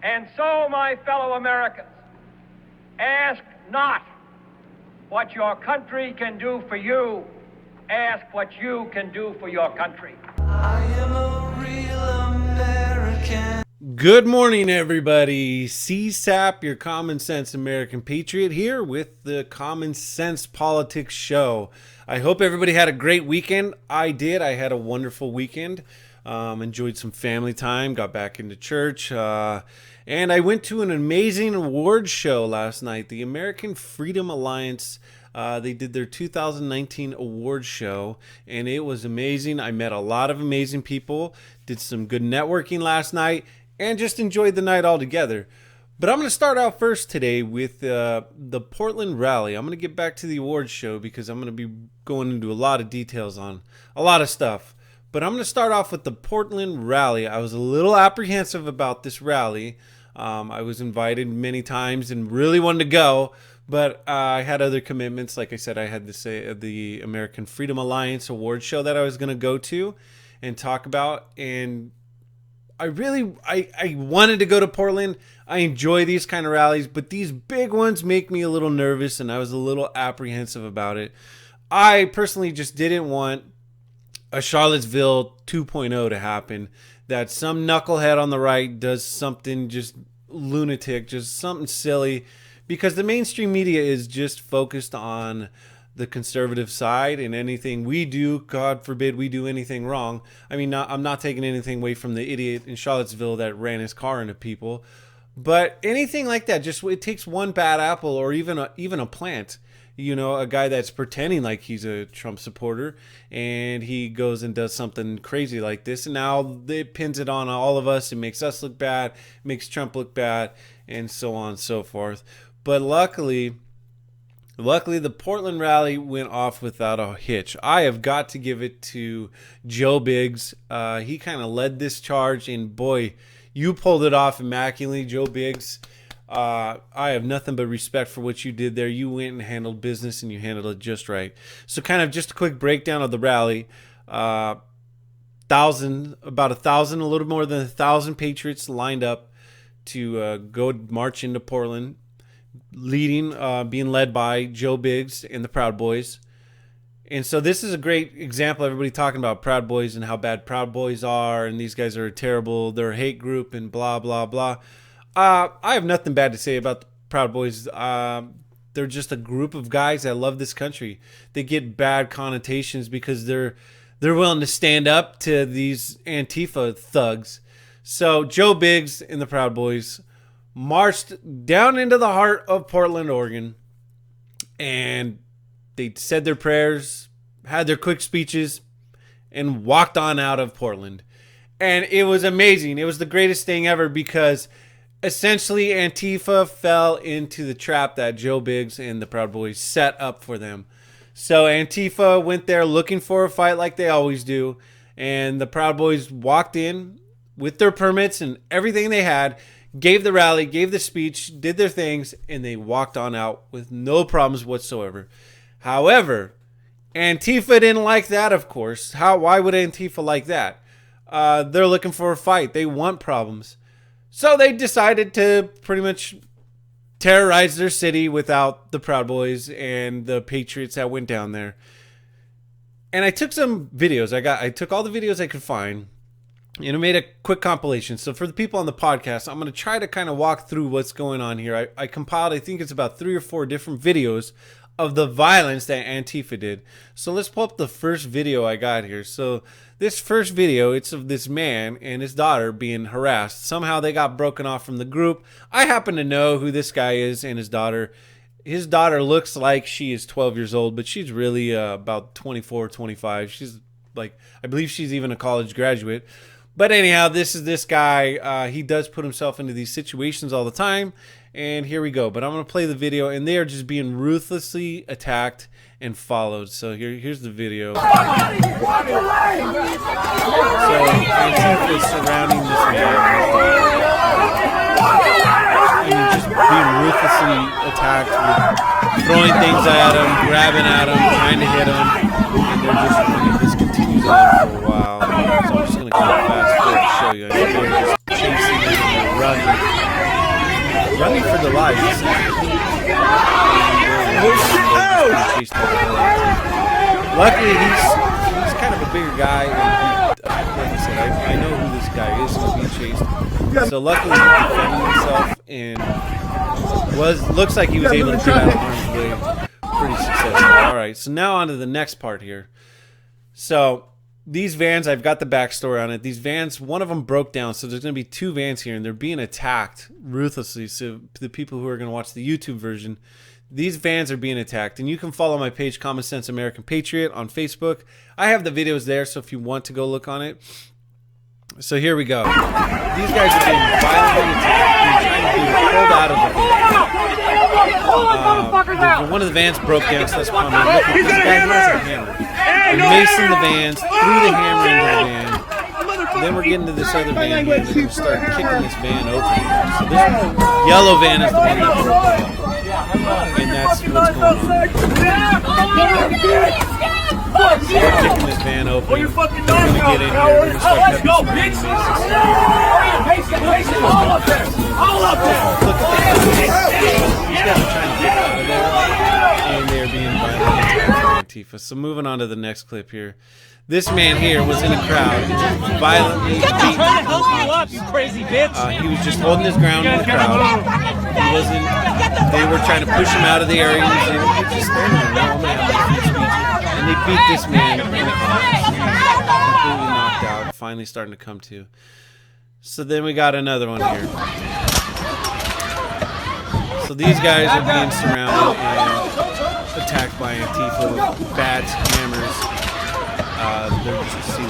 And so, my fellow Americans, ask not what your country can do for you, ask what you can do for your country. I am a real American. Good morning, everybody. CSAP, your common sense American patriot, here with the Common Sense Politics Show. I hope everybody had a great weekend. I did. I had a wonderful weekend. Enjoyed some family time, got back into church, and I went to an amazing award show last night. The American Freedom Alliance, they did their 2019 award show, and it was amazing. I met a lot of amazing people, did some good networking last night, and just enjoyed the night altogether. But I'm going to start out first today with the Portland rally. I'm going to get back to the awards show because I'm going to be going into a lot of details on a lot of stuff. But I'm going to start off with the Portland rally. I was a little apprehensive about this rally. I was invited many times and really wanted to go, but I had other commitments. Like I said, I had the American Freedom Alliance award show that I was going to go to and talk about. And I wanted to go to Portland. I enjoy these kind of rallies, but these big ones make me a little nervous, and I was a little apprehensive about it. I personally just didn't want a Charlottesville 2.0 to happen, that some knucklehead on the right does something just lunatic, just something silly, because the mainstream media is just focused on the conservative side, and anything we do, God forbid we do anything wrong. I mean, I'm not taking anything away from the idiot in Charlottesville that ran his car into people, but anything like that, just it takes one bad apple, or even a plant. You know, a guy that's pretending like he's a Trump supporter, and he goes and does something crazy like this, and now it pins it on all of us. It makes us look bad, makes Trump look bad, and so on and so forth. But luckily, the Portland rally went off without a hitch. I have got to give it to Joe Biggs. He kind of led this charge, and boy, you pulled it off immaculately, Joe Biggs. I have nothing but respect for what you did there. You went and handled business, and you handled it just right. So kind of just a quick breakdown of the rally. About 1,000, a little more than 1,000 patriots lined up to go march into Portland, being led by Joe Biggs and the Proud Boys. And so this is a great example. Everybody talking about Proud Boys and how bad Proud Boys are, and these guys are terrible. They're a hate group and blah, blah, blah. I have nothing bad to say about the Proud Boys. They're just a group of guys that love this country. They get bad connotations because they're willing to stand up to these Antifa thugs. So Joe Biggs and the Proud Boys marched down into the heart of Portland, Oregon, and they said their prayers, had their quick speeches, and walked on out of Portland. And it was amazing. It was the greatest thing ever, because essentially Antifa fell into the trap that Joe Biggs and the Proud Boys set up for them. So Antifa went there looking for a fight like they always do, and the Proud Boys walked in with their permits and everything they had, gave the rally, gave the speech, did their things, and they walked on out with no problems whatsoever. However, Antifa didn't like that, of course. Why would Antifa like that? They're looking for a fight. They want problems. So they decided to pretty much terrorize their city without the Proud Boys and the Patriots that went down there. And I took some videos. I took all the videos I could find, and I made a quick compilation. So for the people on the podcast, I'm going to try to kind of walk through what's going on here. I compiled, I think it's about 3 or 4 different videos of the violence that Antifa did. So let's pull up the first video I got here. So this first video, it's of this man and his daughter being harassed. Somehow they got broken off from the group. I happen to know who this guy is and his daughter. His daughter looks like she is 12 years old, but she's really about 24, 25. She's like, I believe she's even a college graduate. But anyhow, this is this guy. He does put himself into these situations all the time. And here we go. But I'm going to play the video, and they are just being ruthlessly attacked and followed. So here's the video. So Antifa is surrounding this man. I mean, just being ruthlessly attacked, with throwing things at him, grabbing at him, trying to hit him. And they're just running. This continues on for a while. So I'm just going to kind of fast forward to show you. They're just chasing him and running. running for their lives. Luckily, he's kind of a bigger guy, and like I said, I know who this guy is. He's being chased. So luckily, he defended himself and looks like he was able to get out of harm's way pretty successfully. All right, so now on to the next part here. So these vans, I've got the backstory on it. These vans, one of them broke down, so there's going to be 2 vans here, and they're being attacked ruthlessly. So the people who are going to watch the YouTube version, these vans are being attacked. And you can follow my page, Common Sense American Patriot, on Facebook. I have the videos there, so if you want to go look on it. So here we go. These guys are being violently attacked and trying to be pulled out of the van. One of the vans broke down, so that's why I'm looking. This guy has a hammer. They're macing the vans, threw the hammer into the van. Then we're getting to this other van here. They're going to start kicking this van open. So this yellow van is the one that broke down. And that's what's going on. They're kicking this van open. We're going to get in here. We're going to start cutting this van. Look at that. These guys are trying to get out of there. And they're being violent. Antifa. So moving on to the next clip here. This man here was in a crowd, just violently beaten. You crazy bitch! He was just holding his ground in the crowd. He wasn't. They were trying to push him out of the area, and he was just standing there. No one had free speech, and they beat this man in the crowd. Completely knocked out. Finally starting to come to. So then we got another one here. So these guys are being surrounded and attacked by Antifa with bats, hammers.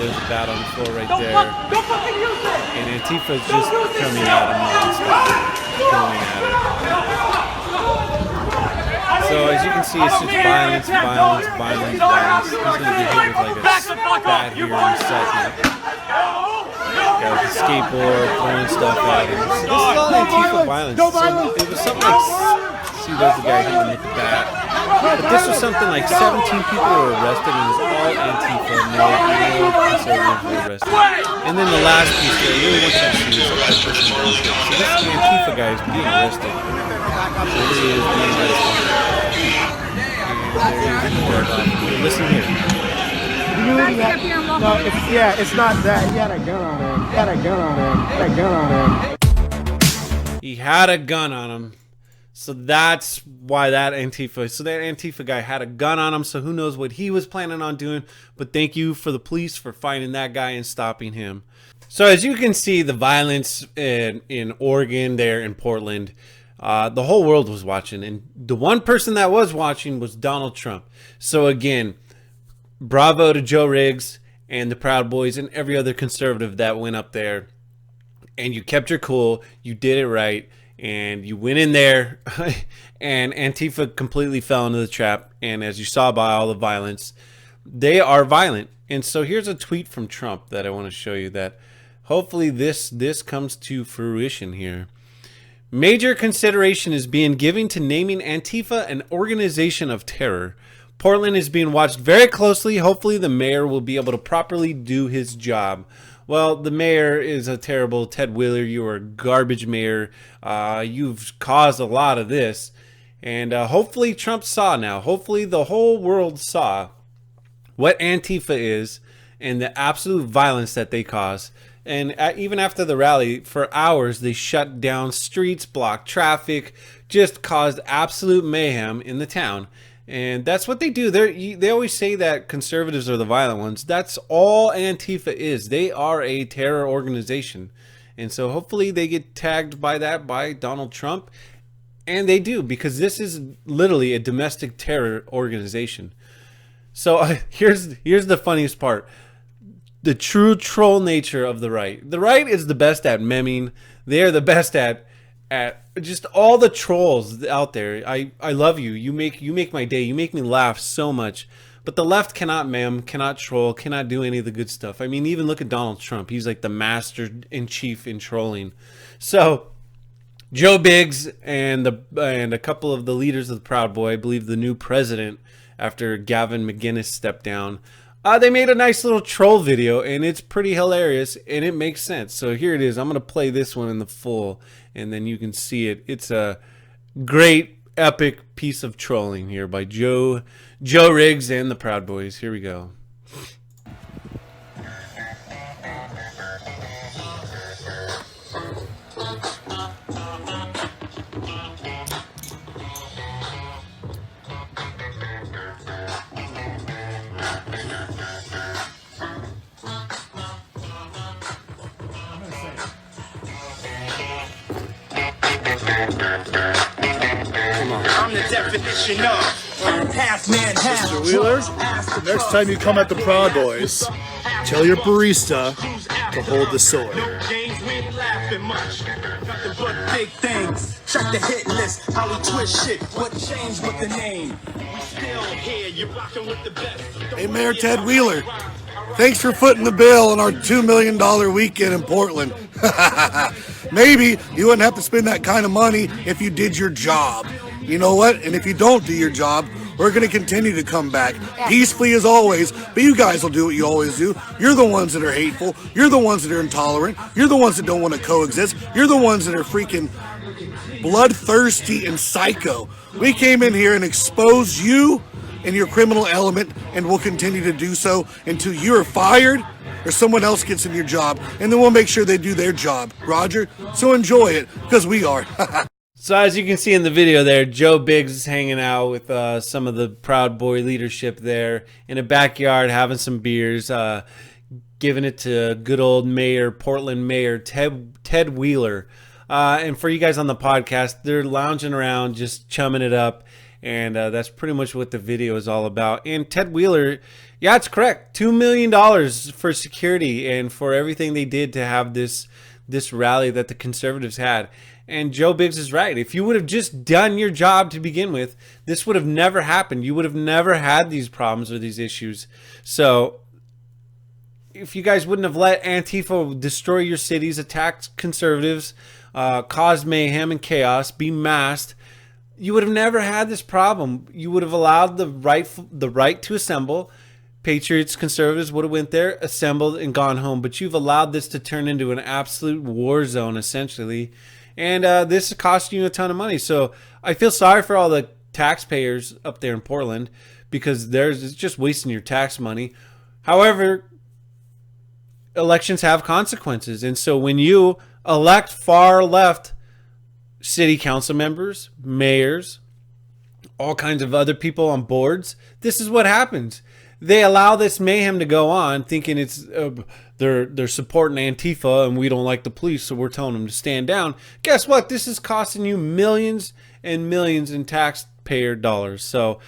There's a bat on the floor right there. And Antifa is just coming at him non-stop, going at it. So as you can see, it's just violence, violence, violence, violence. He's going to get hit with like a bat here in a second. Got the skateboard, throwing stuff at him. So this is all Antifa violence. So it was something like, see, there's the guy hitting with the bat. But this was something like 17 people were arrested, and it was all Antifa, no conservatives were arrested. And then the last piece that I really want you to see is a person bullshit. So this Antifa guy is being arrested. So he is being arrested. And listen here. No, it's not that. He had a gun on him. He had a gun on him. He had a gun on him. He had a gun on him. So that's why that Antifa guy had a gun on him. So who knows what he was planning on doing. But thank you for the police for finding that guy and stopping him. So as you can see, the violence in Oregon, there in Portland, the whole world was watching. And the one person that was watching was Donald Trump. So again, bravo to Joe Riggs and the Proud Boys and every other conservative that went up there. And you kept your cool. You did it right. And you went in there, and Antifa completely fell into the trap. And as you saw by all the violence, they are violent. And so here's a tweet from Trump that I want to show you that hopefully this comes to fruition here. Major consideration is being given to naming Antifa an organization of terror. Portland is being watched very closely. Hopefully the mayor will be able to properly do his job. Well, the mayor is a terrible Ted Wheeler. You are a garbage mayor. You've caused a lot of this. And hopefully Trump saw now. Hopefully the whole world saw what Antifa is and the absolute violence that they cause. And even after the rally, for hours, they shut down streets, blocked traffic, just caused absolute mayhem in the town. And that's what they do. They always say that conservatives are the violent ones. That's all Antifa is. They are a terror organization. And so hopefully they get tagged by that by Donald Trump. And they do, because this is literally a domestic terror organization. So here's the funniest part. The true troll nature of the right. The right is the best at memeing. They are the best at just all the trolls out there. I love you. You make my day. You make me laugh so much. But the left cannot meme, cannot troll, cannot do any of the good stuff. I mean, even look at Donald Trump. He's like the master in chief in trolling. So Joe Biggs and a couple of the leaders of the Proud Boy, I believe the new president after Gavin McInnes stepped down, They made a nice little troll video, and it's pretty hilarious, and it makes sense. So here it is. I'm going to play this one in the full, and then you can see it. It's a great, epic piece of trolling here by Joe Riggs and the Proud Boys. Here we go. I'm the definition of half man, half Mr. Wheeler, next time you come at the Proud Boys, tell your barista to hold the sword. games, we ain't laughing much. Nothing but big things. Check the hit list, how we twist shit. What changed with the name? We still here, you're rocking with the best. Hey, Mayor Ted Wheeler, thanks for footing the bill on our $2 million weekend in Portland. Maybe you wouldn't have to spend that kind of money if you did your job. You know what? And if you don't do your job, we're going to continue to come back peacefully as always, but you guys will do what you always do. You're the ones that are hateful. You're the ones that are intolerant. You're the ones that don't want to coexist. You're the ones that are freaking bloodthirsty and psycho. We came in here and exposed you and your criminal element, and we'll continue to do so until you're fired or someone else gets in your job, and then we'll make sure they do their job. Roger? So enjoy it, because we are. So as you can see in the video there, Joe Biggs is hanging out with some of the Proud Boy leadership there in a backyard, having some beers, giving it to good old Portland Mayor Ted Wheeler. And for you guys on the podcast, they're lounging around, just chumming it up. And that's pretty much what the video is all about. And Ted Wheeler, yeah, it's correct. $2 million for security and for everything they did to have this rally that the conservatives had. And Joe Biggs is right. If you would have just done your job to begin with, this would have never happened. You would have never had these problems or these issues. So if you guys wouldn't have let Antifa destroy your cities, attack conservatives, cause mayhem and chaos, be masked, you would have never had this problem. You would have allowed the right to assemble. Patriots, conservatives would have went there, assembled, and gone home. But you've allowed this to turn into an absolute war zone, essentially. And this is costing you a ton of money. So I feel sorry for all the taxpayers up there in Portland, because it's just wasting your tax money. However, elections have consequences. And so when you elect far left city council members, mayors, all kinds of other people on boards, this is what happens. They allow this mayhem to go on, thinking it's they're supporting Antifa and we don't like the police, so we're telling them to stand down. Guess what? This is costing you millions and millions in taxpayer dollars. So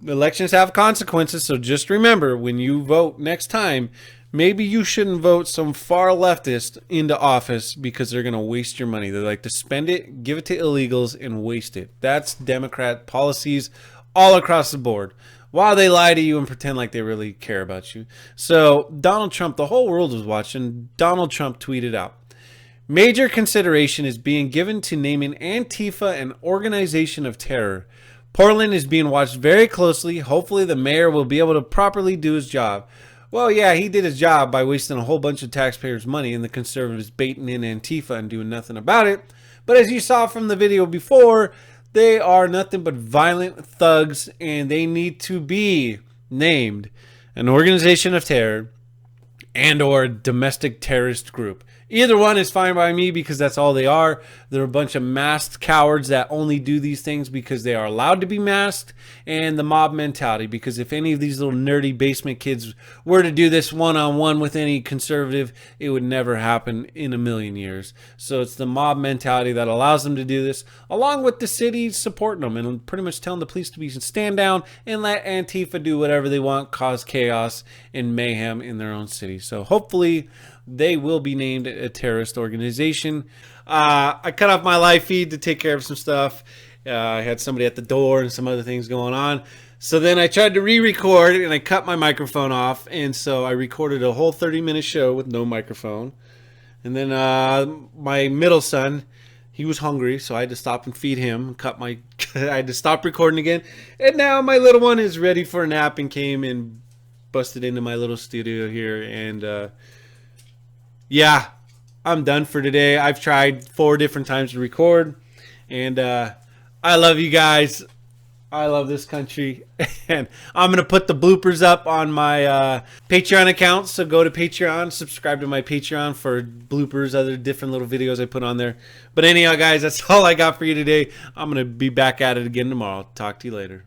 elections have consequences. So just remember, when you vote next time, maybe you shouldn't vote some far leftist into office, because they're going to waste your money. They like to spend it, give it to illegals, and waste it. That's Democrat policies all across the board, while they lie to you and pretend like they really care about you. So Donald Trump, the whole world was watching. Donald Trump tweeted out, "Major consideration is being given to naming Antifa an organization of terror. Portland is being watched very closely. Hopefully the mayor will be able to properly do his job." Well, yeah, he did his job by wasting a whole bunch of taxpayers' money, and the conservatives baiting in Antifa and doing nothing about it. But as you saw from the video before, they are nothing but violent thugs, and they need to be named an organization of terror and or a domestic terrorist group. Either one is fine by me, because that's all they are. They're a bunch of masked cowards that only do these things because they are allowed to be masked, and the mob mentality, because if any of these little nerdy basement kids were to do this one-on-one with any conservative, it would never happen in a million years. So it's the mob mentality that allows them to do this, along with the city supporting them and pretty much telling the police to stand down and let Antifa do whatever they want, cause chaos and mayhem in their own city. So hopefully they will be named a terrorist organization. I cut off my live feed to take care of some stuff. I had somebody at the door and some other things going on. So then I tried to re-record, and I cut my microphone off. And so I recorded a whole 30-minute show with no microphone. And then my middle son, he was hungry, so I had to stop and feed him. I had to stop recording again. And now my little one is ready for a nap and came and busted into my little studio here, and yeah, I'm done for today. I've tried 4 different times to record, and I love you guys. I love this country, and I'm gonna put the bloopers up on my Patreon account. So go to Patreon, subscribe to my Patreon for bloopers, other different little videos I put on there. But anyhow, guys, that's all I got for you today. I'm gonna be back at it again tomorrow. Talk to you later.